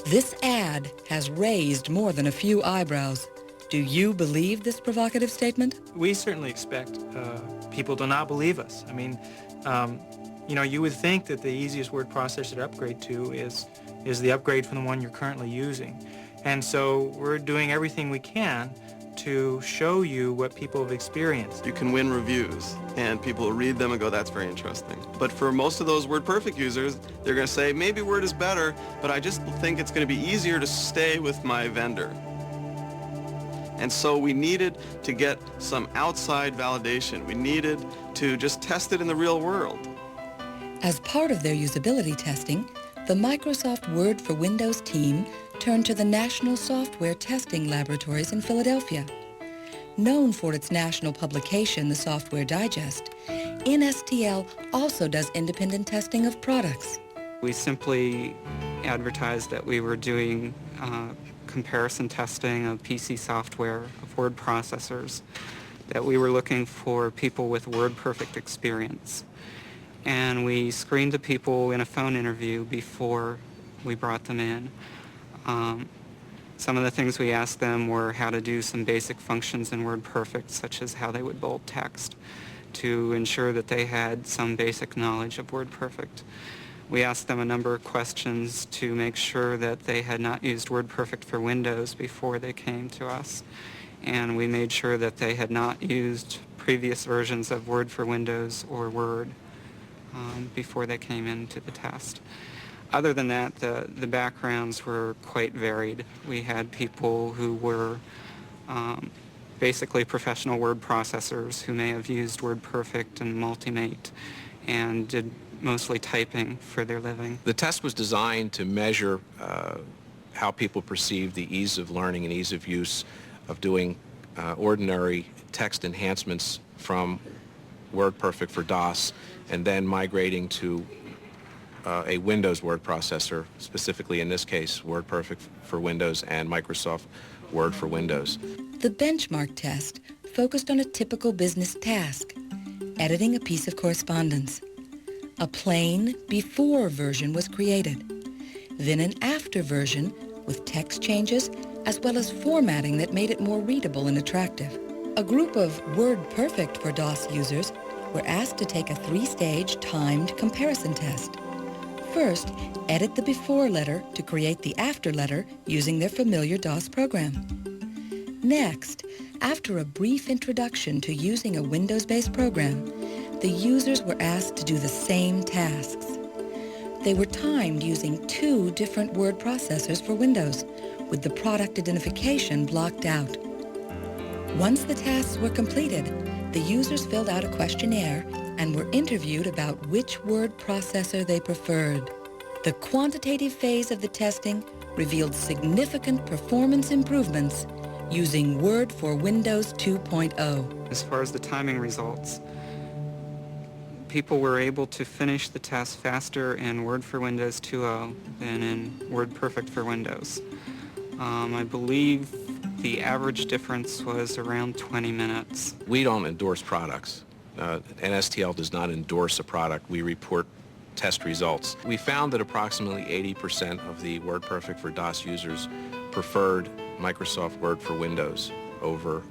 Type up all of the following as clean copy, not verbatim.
This ad has raised more than a few eyebrows. Do you believe this provocative statement? We certainly expect people to not believe us. I mean, you know, you would think that the easiest word processor to upgrade to is the upgrade from the one you're currently using. And so we're doing everything we can to show you what people have experienced. You can win reviews, and people will read them and go, that's very interesting. But for most of those WordPerfect users, they're going to say, maybe Word is better, but I just think it's going to be easier to stay with my vendor. And so we needed to get some outside validation. We needed to just test it in the real world. As part of their usability testing, the Microsoft Word for Windows team turned to the National Software Testing Laboratories in Philadelphia. Known for its national publication, the Software Digest, NSTL also does independent testing of products. We simply advertised that we were doing comparison testing of PC software, of word processors, that we were looking for people with WordPerfect experience. And we screened the people in a phone interview before we brought them in. Some of the things we asked them were how to do some basic functions in WordPerfect, such as how they would bold text, to ensure that they had some basic knowledge of WordPerfect. We asked them a number of questions to make sure that they had not used WordPerfect for Windows before they came to us. And we made sure that they had not used previous versions of Word for Windows or Word before they came into the test. Other than that, the backgrounds were quite varied. We had people who were basically professional word processors who may have used WordPerfect and Multimate and did mostly typing for their living. The test was designed to measure how people perceive the ease of learning and ease of use of doing ordinary text enhancements from WordPerfect for DOS and then migrating to a Windows word processor, specifically in this case WordPerfect for Windows and Microsoft Word for Windows. The benchmark test focused on a typical business task, editing a piece of correspondence. A plain before version was created, then an after version with text changes as well as formatting that made it more readable and attractive. A group of WordPerfect for DOS users were asked to take a 3-stage timed comparison test. First, edit the before letter to create the after letter using their familiar DOS program. Next, after a brief introduction to using a Windows-based program, the users were asked to do the same tasks. They were timed using 2 different word processors for Windows, with the product identification blocked out. Once the tasks were completed, the users filled out a questionnaire and were interviewed about which word processor they preferred. The quantitative phase of the testing revealed significant performance improvements using Word for Windows 2.0. As far as the timing results, people were able to finish the test faster in Word for Windows 2.0 than in WordPerfect for Windows. I believe the average difference was around 20 minutes. We don't endorse products. NSTL does not endorse a product. We report test results. We found that approximately 80% of the WordPerfect for DOS users preferred Microsoft Word for Windows over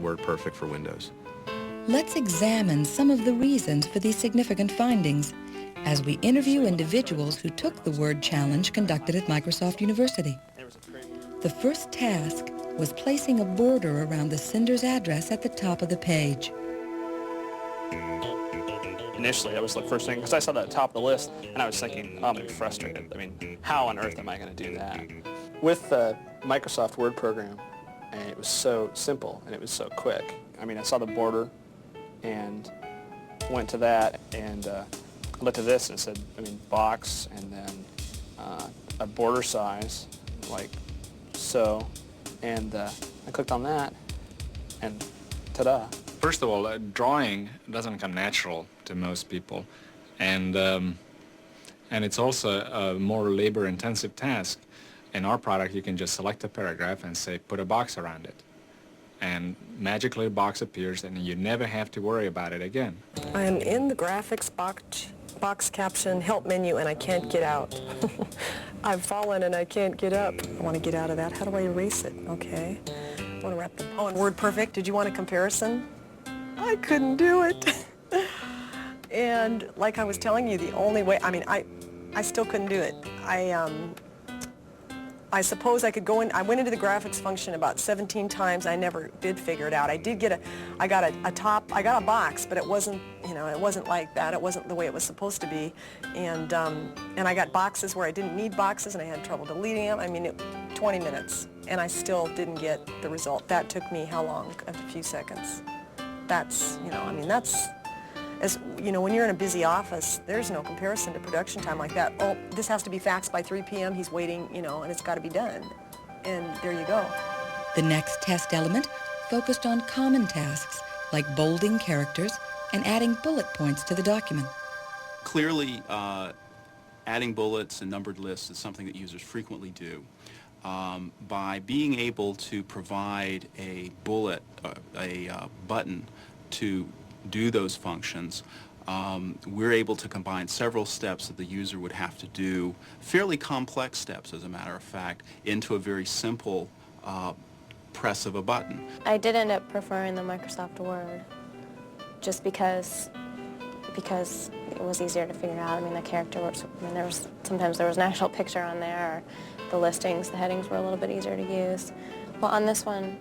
WordPerfect for Windows. Let's examine some of the reasons for these significant findings as we interview individuals who took the Word Challenge conducted at Microsoft University. The first task was placing a border around the sender's address at the top of the page. Initially, that was the first thing, because I saw that at the top of the list, and I was thinking, oh, I'm going to be frustrated. I mean, how on earth am I going to do that? With the Microsoft Word program, and it was so simple, and it was so quick. I mean, I saw the border, and went to that, and looked at this, and it said, I mean, box, and then a border size, like so, and I clicked on that, and ta-da. First of all, drawing doesn't come natural to most people, and it's also a more labor-intensive task. In our product, you can just select a paragraph and say, put a box around it. And magically a box appears, and you never have to worry about it again. And in the graphics box box caption, help menu, and I can't get out. I've fallen and I can't get up. I want to get out of that. How do I erase it? Okay. I want to wrap them. Oh, and WordPerfect, did you want a comparison? I couldn't do it. And like I was telling you, the only way, I mean, I still couldn't do it. I suppose I could go in, I went into the graphics function about 17 times. I never did figure it out. I got a box, but it wasn't, you know, it wasn't like that. It wasn't the way it was supposed to be. And I got boxes where I didn't need boxes and I had trouble deleting them. I mean, 20 minutes, and I still didn't get the result. That took me how long? A few seconds. That's, you know, I mean, that's, as you know, when you're in a busy office, there's no comparison to production time like that. Oh, this has to be faxed by 3 p.m. He's waiting, you know, and it's got to be done. And there you go. The next test element focused on common tasks like bolding characters and adding bullet points to the document. Clearly, adding bullets and numbered lists is something that users frequently do. By being able to provide a bullet, a button to do those functions, we're able to combine several steps that the user would have to do, fairly complex steps as a matter of fact, into a very simple press of a button. I did end up preferring the Microsoft Word just because it was easier to figure out. I mean, the character works, I mean, sometimes there was an actual picture on there, or the listings, the headings were a little bit easier to use. Well, on this one,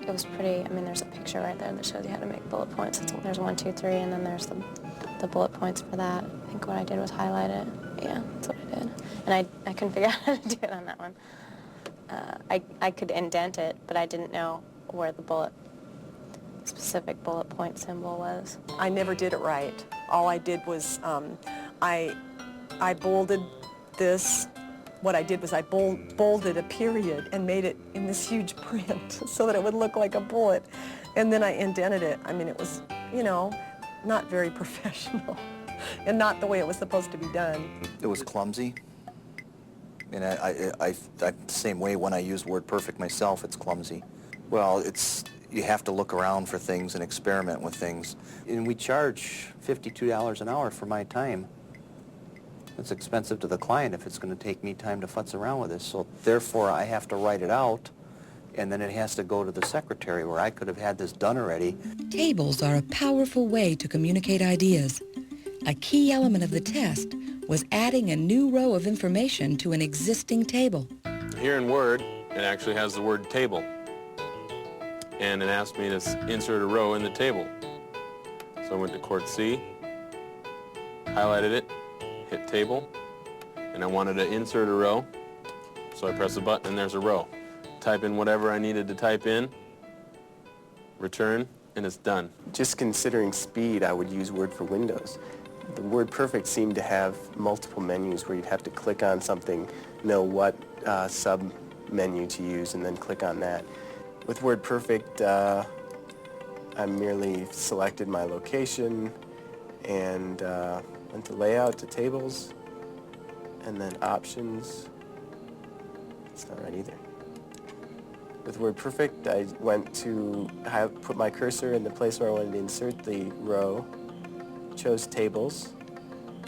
it was pretty, I mean, there's a picture right there that shows you how to make bullet points. There's 1, 2, 3, and then there's the bullet points for that. I think what I did was highlight it. Yeah, that's what I did. And I couldn't figure out how to do it on that one. I could indent it, but I didn't know where the specific bullet point symbol was. I never did it right. All I did was I bolded this. What I did was I bolded a period and made it in this huge print so that it would look like a bullet. And then I indented it. I mean, it was, you know, not very professional and not the way it was supposed to be done. It was clumsy. And I the same way when I use WordPerfect myself, it's clumsy. Well, you have to look around for things and experiment with things. And we charge $52 an hour for my time. It's expensive to the client if it's going to take me time to futz around with this. So therefore, I have to write it out, and then it has to go to the secretary where I could have had this done already. Tables are a powerful way to communicate ideas. A key element of the test was adding a new row of information to an existing table. Here in Word, it actually has the word table. And it asked me to insert a row in the table. So I went to Court C, highlighted it, hit table, and I wanted to insert a row, so I press a button and there's a row. Type in whatever I needed to type in, return, and it's done. Just considering speed, I would use Word for Windows. The WordPerfect seemed to have multiple menus where you'd have to click on something, know what sub-menu to use, and then click on that. With WordPerfect, I merely selected my location and went to Layout, to Tables, and then Options. It's not right either. With WordPerfect, I went to put my cursor in the place where I wanted to insert the row, chose Tables,